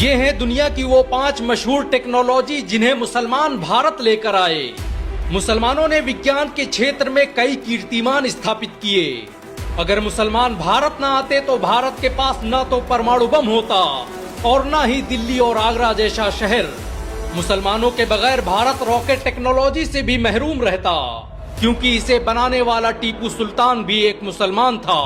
ये हैं दुनिया की वो 5 मशहूर टेक्नोलॉजी जिन्हें मुसलमान भारत लेकर आए। मुसलमानों ने विज्ञान के क्षेत्र में कई कीर्तिमान स्थापित किए। अगर मुसलमान भारत न आते तो भारत के पास न तो परमाणु बम होता और न ही दिल्ली और आगरा जैसा शहर। मुसलमानों के बगैर भारत रॉकेट टेक्नोलॉजी से भी महरूम रहता, क्योंकि इसे बनाने वाला टीपू सुल्तान भी एक मुसलमान था।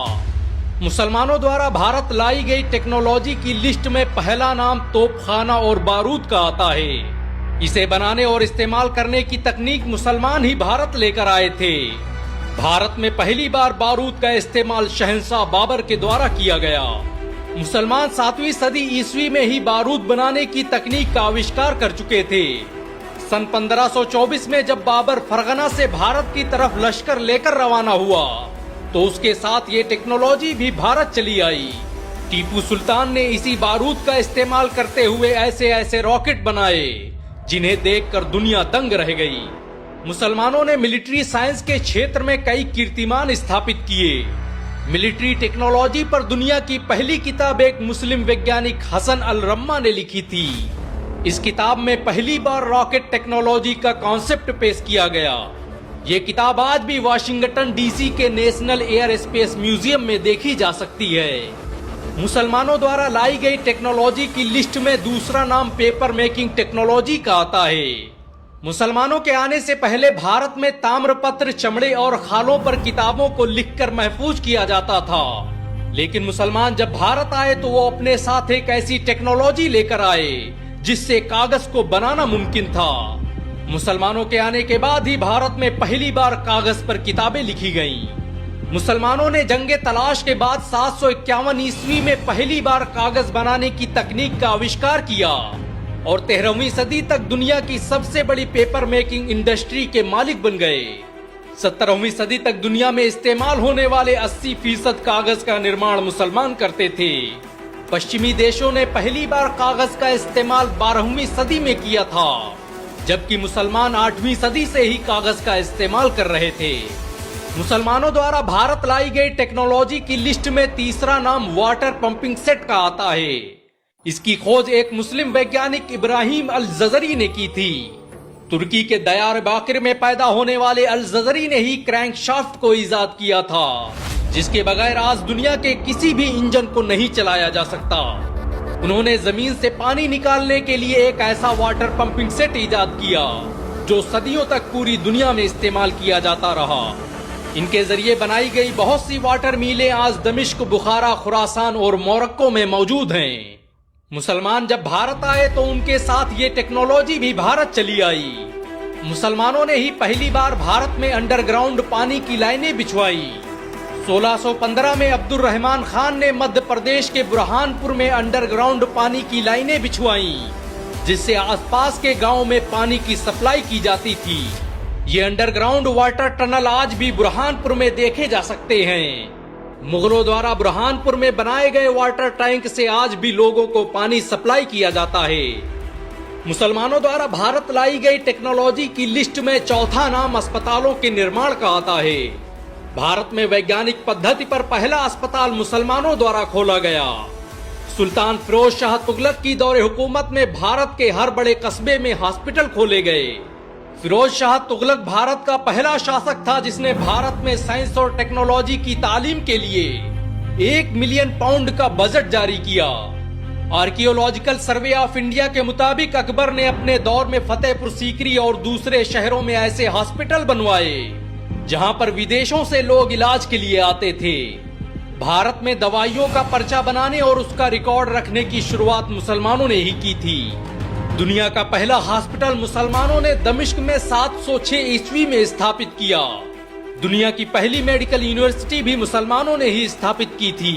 मुसलमानों द्वारा भारत लाई गई टेक्नोलॉजी की लिस्ट में पहला नाम तोपखाना और बारूद का आता है। इसे बनाने और इस्तेमाल करने की तकनीक मुसलमान ही भारत लेकर आए थे। भारत में पहली बार बारूद का इस्तेमाल शहंशाह बाबर के द्वारा किया गया। मुसलमान 7वीं सदी ईस्वी में ही बारूद बनाने की तकनीक का आविष्कार कर चुके थे। सन 1524 में जब बाबर फरगना से भारत की तरफ लश्कर लेकर रवाना हुआ तो उसके साथ ये टेक्नोलॉजी भी भारत चली आई। टीपू सुल्तान ने इसी बारूद का इस्तेमाल करते हुए ऐसे ऐसे रॉकेट बनाए जिन्हें देखकर दुनिया दंग रह गई। मुसलमानों ने मिलिट्री साइंस के क्षेत्र में कई कीर्तिमान स्थापित किए। मिलिट्री टेक्नोलॉजी पर दुनिया की पहली किताब एक मुस्लिम वैज्ञानिक हसन अल रम्मा ने लिखी थी। इस किताब में पहली बार रॉकेट टेक्नोलॉजी का कॉन्सेप्ट पेश किया गया। ये किताब आज भी वाशिंगटन डीसी के नेशनल एयर स्पेस म्यूजियम में देखी जा सकती है। मुसलमानों द्वारा लाई गई टेक्नोलॉजी की लिस्ट में दूसरा नाम पेपर मेकिंग टेक्नोलॉजी का आता है। मुसलमानों के आने से पहले भारत में ताम्रपत्र, चमड़े और खालों पर किताबों को लिखकर महफूज किया जाता था, लेकिन मुसलमान जब भारत आए तो वो अपने साथ एक ऐसी टेक्नोलॉजी लेकर आए जिससे कागज को बनाना मुमकिन था। मुसलमानों के आने के बाद ही भारत में पहली बार कागज पर किताबें लिखी गईं। मुसलमानों ने जंगे तलाश के बाद 751 ईस्वी में पहली बार कागज बनाने की तकनीक का आविष्कार किया और 13वीं सदी तक दुनिया की सबसे बड़ी पेपर मेकिंग इंडस्ट्री के मालिक बन गए। 17वीं सदी तक दुनिया में इस्तेमाल होने वाले 80% कागज का निर्माण मुसलमान करते थे। पश्चिमी देशों ने पहली बार कागज का इस्तेमाल 12वीं सदी में किया था, जबकि मुसलमान 8वीं सदी से ही कागज का इस्तेमाल कर रहे थे। मुसलमानों द्वारा भारत लाई गई टेक्नोलॉजी की लिस्ट में तीसरा नाम वाटर पंपिंग सेट का आता है। इसकी खोज एक मुस्लिम वैज्ञानिक इब्राहिम अल जजरी ने की थी। तुर्की के दयारबाकिर में पैदा होने वाले अल जजरी ने ही क्रैंकशाफ्ट को इजाद किया था, जिसके बगैर आज दुनिया के किसी भी इंजन को नहीं चलाया जा सकता। उन्होंने जमीन से पानी निकालने के लिए एक ऐसा वाटर पंपिंग सेट इजाद किया जो सदियों तक पूरी दुनिया में इस्तेमाल किया जाता रहा। इनके जरिए बनाई गई बहुत सी वाटर मिलें आज दमिश्क, बुखारा, खुरासान और मोरक्को में मौजूद हैं। मुसलमान जब भारत आए तो उनके साथ ये टेक्नोलॉजी भी भारत चली आई। मुसलमानों ने ही पहली बार भारत में अंडरग्राउंड पानी की लाइनें बिछवाई। 1615 में अब्दुल रहमान खान ने मध्य प्रदेश के बुरहानपुर में अंडरग्राउंड पानी की लाइनें बिछवाईं, जिससे आसपास के गांव में पानी की सप्लाई की जाती थी। ये अंडरग्राउंड वाटर टनल आज भी बुरहानपुर में देखे जा सकते हैं। मुगलों द्वारा बुरहानपुर में बनाए गए वाटर टैंक से आज भी लोगों को पानी सप्लाई किया जाता है। मुसलमानों द्वारा भारत लाई गई टेक्नोलॉजी की लिस्ट में चौथा नाम अस्पतालों के निर्माण का आता है। भारत में वैज्ञानिक पद्धति पर पहला अस्पताल मुसलमानों द्वारा खोला गया। सुल्तान फिरोज शाह तुगलक की दौरे हुकूमत में भारत के हर बड़े कस्बे में हॉस्पिटल खोले गए। फिरोज शाह तुगलक भारत का पहला शासक था जिसने भारत में साइंस और टेक्नोलॉजी की तालीम के लिए 1 मिलियन पाउंड का बजट जारी किया। आर्कियोलॉजिकल सर्वे ऑफ इंडिया के मुताबिक अकबर ने अपने दौर में फतेहपुर सीकरी और दूसरे शहरों में ऐसे हॉस्पिटल बनवाए जहां पर विदेशों से लोग इलाज के लिए आते थे। भारत में दवाइयों का पर्चा बनाने और उसका रिकॉर्ड रखने की शुरुआत मुसलमानों ने ही की थी। दुनिया का पहला हॉस्पिटल मुसलमानों ने दमिश्क में 706 ईस्वी में स्थापित किया। दुनिया की पहली मेडिकल यूनिवर्सिटी भी मुसलमानों ने ही स्थापित की थी।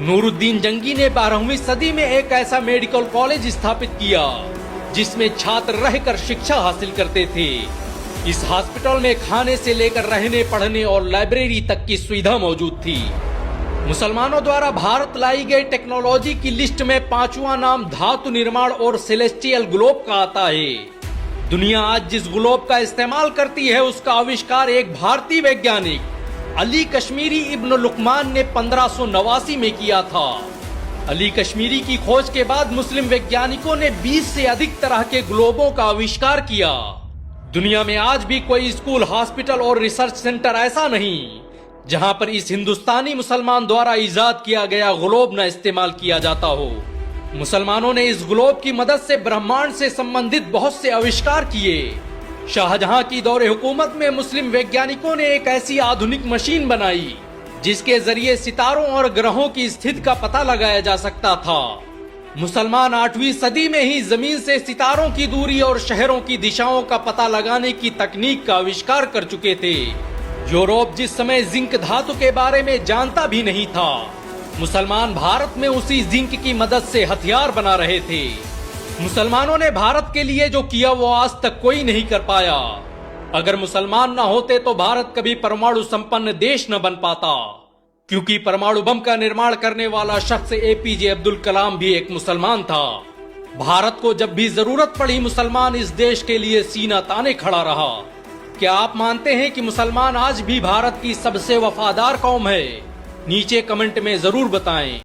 नूरुद्दीन जंगी ने 12वीं सदी में एक ऐसा मेडिकल कॉलेज स्थापित किया जिसमें छात्र रहकर शिक्षा हासिल करते थे। इस हॉस्पिटल में खाने से लेकर रहने, पढ़ने और लाइब्रेरी तक की सुविधा मौजूद थी। मुसलमानों द्वारा भारत लाई गई टेक्नोलॉजी की लिस्ट में 5वां नाम धातु निर्माण और सेलेस्टियल ग्लोब का आता है। दुनिया आज जिस ग्लोब का इस्तेमाल करती है उसका आविष्कार एक भारतीय वैज्ञानिक अली कश्मीरी इब्न लुकमान ने 1589 में किया था। अली कश्मीरी की खोज के बाद मुस्लिम वैज्ञानिकों ने 20 से अधिक तरह के ग्लोबों का आविष्कार किया। दुनिया में आज भी कोई स्कूल, हॉस्पिटल और रिसर्च सेंटर ऐसा नहीं जहां पर इस हिंदुस्तानी मुसलमान द्वारा इजाद किया गया ग्लोब न इस्तेमाल किया जाता हो। मुसलमानों ने इस ग्लोब की मदद से ब्रह्मांड से संबंधित बहुत से आविष्कार किए। शाहजहां की दौरे हुकूमत में मुस्लिम वैज्ञानिकों ने एक ऐसी आधुनिक मशीन बनाई जिसके जरिए सितारों और ग्रहों की स्थिति का पता लगाया जा सकता था। मुसलमान 8वीं सदी में ही जमीन से सितारों की दूरी और शहरों की दिशाओं का पता लगाने की तकनीक का आविष्कार कर चुके थे। यूरोप जिस समय जिंक धातु के बारे में जानता भी नहीं था, मुसलमान भारत में उसी जिंक की मदद से हथियार बना रहे थे। मुसलमानों ने भारत के लिए जो किया वो आज तक कोई नहीं कर पाया। अगर मुसलमान न होते तो भारत कभी परमाणु संपन्न देश न बन पाता, क्योंकि परमाणु बम का निर्माण करने वाला शख्स एपीजे अब्दुल कलाम भी एक मुसलमान था। भारत को जब भी जरूरत पड़ी मुसलमान इस देश के लिए सीना ताने खड़ा रहा। क्या आप मानते हैं कि मुसलमान आज भी भारत की सबसे वफादार कौम है? नीचे कमेंट में जरूर बताएं।